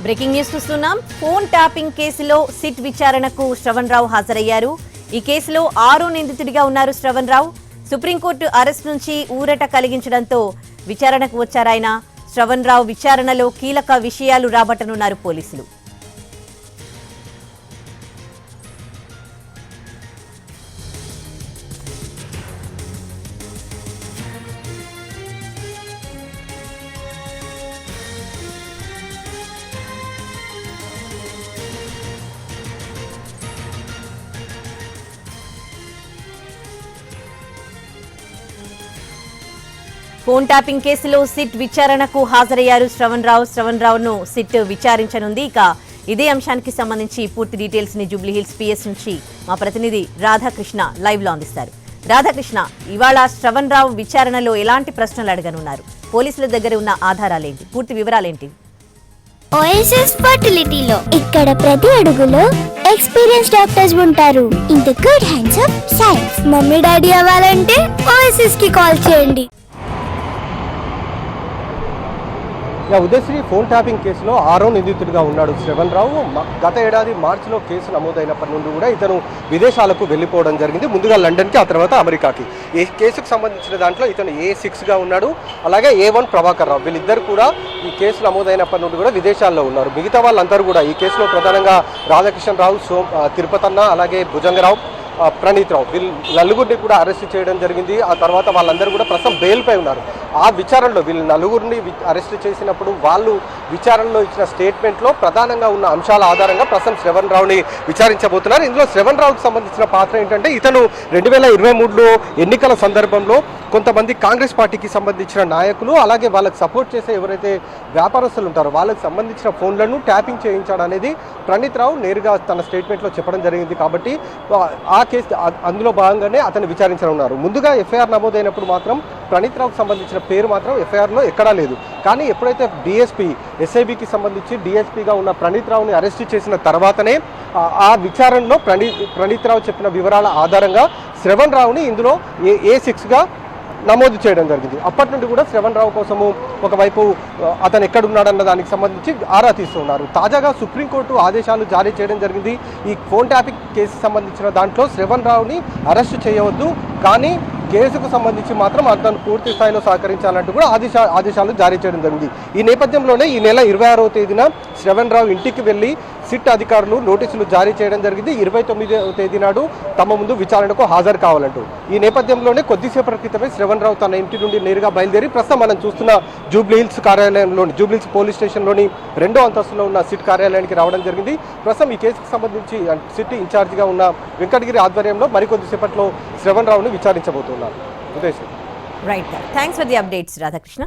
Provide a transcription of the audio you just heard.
Breaking news చూస్తున్నాం. Phone tapping కేసులో SIT విచారణకు శ్రవణ్ రావు హాజరయ్యారు. ఈ కేసులో 6వ నిందితుడిగా ఉన్నారు శ్రవణ్ రావు. సుప్రీంకోర్టు అరెస్ట్ నుంచి ఊరట కలిగించడంతో విచారణకు వచ్చారాయన. శ్రవణ్ రావు విచారణలో కీలక విషయాలు రాబట్టనున్నారు పోలీసులు. ఫోన్ ట్యాపింగ్ కేసులో సిట్ విచారణకు హాజరయ్యారు శ్రవణ్ రావును సిట్ విచారించనుంది. ఇక ఇదే అంశానికి సంబంధించి పూర్తి డీటెయిల్స్ ని జూబ్లీహిల్స్ పిఎస్ నుంచి మా ప్రతినిధి రాధాకృష్ణ లైవ్ లో అందిస్తారు. రాధాకృష్ణ, ఇవాళ శ్రవణ్ రావు విచారణలో ఎలాంటి ప్రశ్నలు అడగనున్నారు? పోలీసుల దగ్గర ఉన్న ఆధారాలేంటి? పూర్తి వివరాలేంటి? ఓఎస్ఎస్ ఫర్టిలిటీలో ఇక్కడ ప్రతి అడుగులో ఎక్స్పీరియన్స్ డాక్టర్స్ ఉంటారు. In the good hands of science. Mummy daddy అవ్వాలంటే ఓఎస్ఎస్ కి కాల్ చేయండి. ఉదయశ్రీ ఫోన్ ట్యాపింగ్ కేసులో 6వ నిందితుడిగా ఉన్నాడు శ్రవణ్ రావు. గత ఏడాది మార్చిలో కేసు నమోదైనప్పటి నుండి కూడా ఇతను విదేశాలకు వెళ్ళిపోవడం జరిగింది. ముందుగా లండన్కి, ఆ తర్వాత అమెరికాకి. ఈ కేసుకు సంబంధించిన దాంట్లో ఇతను A6గా ఉన్నాడు, అలాగే A1 ప్రభాకర్ రావు. వీళ్ళిద్దరు కూడా ఈ కేసు నమోదైనప్పటి నుండి కూడా విదేశాల్లో ఉన్నారు. మిగతా వాళ్ళందరూ కూడా ఈ కేసులో ప్రధానంగా రాధాకృష్ణ రావు, తిరుపతన్న, అలాగే భుజంగరావు, ప్రణీత్ రావు, వీళ్ళు నలుగురిని కూడా అరెస్ట్ చేయడం జరిగింది. ఆ తర్వాత వాళ్ళందరూ కూడా ప్రస్తుతం బెయిల్పై ఉన్నారు. ఆ విచారణలో వీళ్ళు నలుగురిని అరెస్ట్ చేసినప్పుడు వాళ్ళు విచారణలో ఇచ్చిన స్టేట్మెంట్లో ప్రధానంగా ఉన్న అంశాల ఆధారంగా ప్రస్తుతం శ్రవణ్ రావుని విచారించబోతున్నారు. ఇందులో శ్రవణ్ రావుకి సంబంధించిన పాత్ర ఏంటంటే, ఇతను 2023లో ఎన్నికల సందర్భంలో కొంతమంది కాంగ్రెస్ పార్టీకి సంబంధించిన నాయకులు, అలాగే వాళ్ళకి సపోర్ట్ చేసే ఎవరైతే వ్యాపారస్తులు ఉంటారో వాళ్ళకి సంబంధించిన ఫోన్లను ట్యాపింగ్ చేయించడం అనేది ప్రణీత్ రావు నేరుగా తన స్టేట్మెంట్లో చెప్పడం జరిగింది. కాబట్టి ఆ కేసు అందులో భాగంగానే అతను విచారించనున్నారు. ముందుగా ఎఫ్ఐఆర్ నమోదైనప్పుడు మాత్రం ప్రణీత్ రావుకు సంబంధించిన పేరు మాత్రం ఎఫ్ఐఆర్లో ఎక్కడా లేదు. కానీ ఎప్పుడైతే డిఎస్పీ, ఎస్ఐబికి సంబంధించి డిఎస్పీగా ఉన్న ప్రణీత్ రావుని అరెస్ట్ చేసిన తర్వాతనే ఆ విచారణలో ప్రణీత్ రావు చెప్పిన వివరాల ఆధారంగా శ్రవణ్ రావుని ఇందులో A6గా నమోదు చేయడం జరిగింది. అప్పటి నుండి కూడా శ్రవణ్ రావు కోసము ఒకవైపు అతను ఎక్కడున్నాడన్న దానికి సంబంధించి ఆరా తీస్తున్నారు. తాజాగా సుప్రీంకోర్టు ఆదేశాలు జారీ చేయడం జరిగింది. ఈ ఫోన్ ట్యాపింగ్ కేసుకు సంబంధించిన దాంట్లో శ్రవణ్ రావుని అరెస్టు చేయవద్దు, కానీ కేసుకు సంబంధించి మాత్రం అతను పూర్తి స్థాయిలో సహకరించాలంటూ కూడా ఆదేశాలు జారీ చేయడం జరిగింది. ఈ నేపథ్యంలోనే ఈ నెల 26వ తేదీన శ్రవణ్ రావు ఇంటికి వెళ్లి సిట్ అధికారులు నోటీసులు జారీ చేయడం జరిగింది. 29వ తేదీ నాడు తమ ముందు విచారణకు హాజరు కావాలంటూ. ఈ నేపథ్యంలోనే కొద్దిసేపటి క్రితమే శ్రవణ్ రావు తన ఇంటి నుండి నేరుగా బయలుదేరి ప్రస్తుతం మనం చూస్తున్న జూబ్లీహిల్స్ కార్యాలయంలోని, జూబ్లీహిల్స్ పోలీస్ స్టేషన్లోని 2వ అంతస్తులో ఉన్న సిట్ కార్యాలయానికి రావడం జరిగింది. ప్రస్తుతం ఈ కేసుకు సంబంధించి సిట్ ఇన్ఛార్జిగా ఉన్న వెంకటగిరి ఆధ్వర్యంలో మరికొద్దిసేపట్లో శ్రవణ్ రావుని విచారించబోతున్నారు. Right, thanks for the updates Radhakrishna.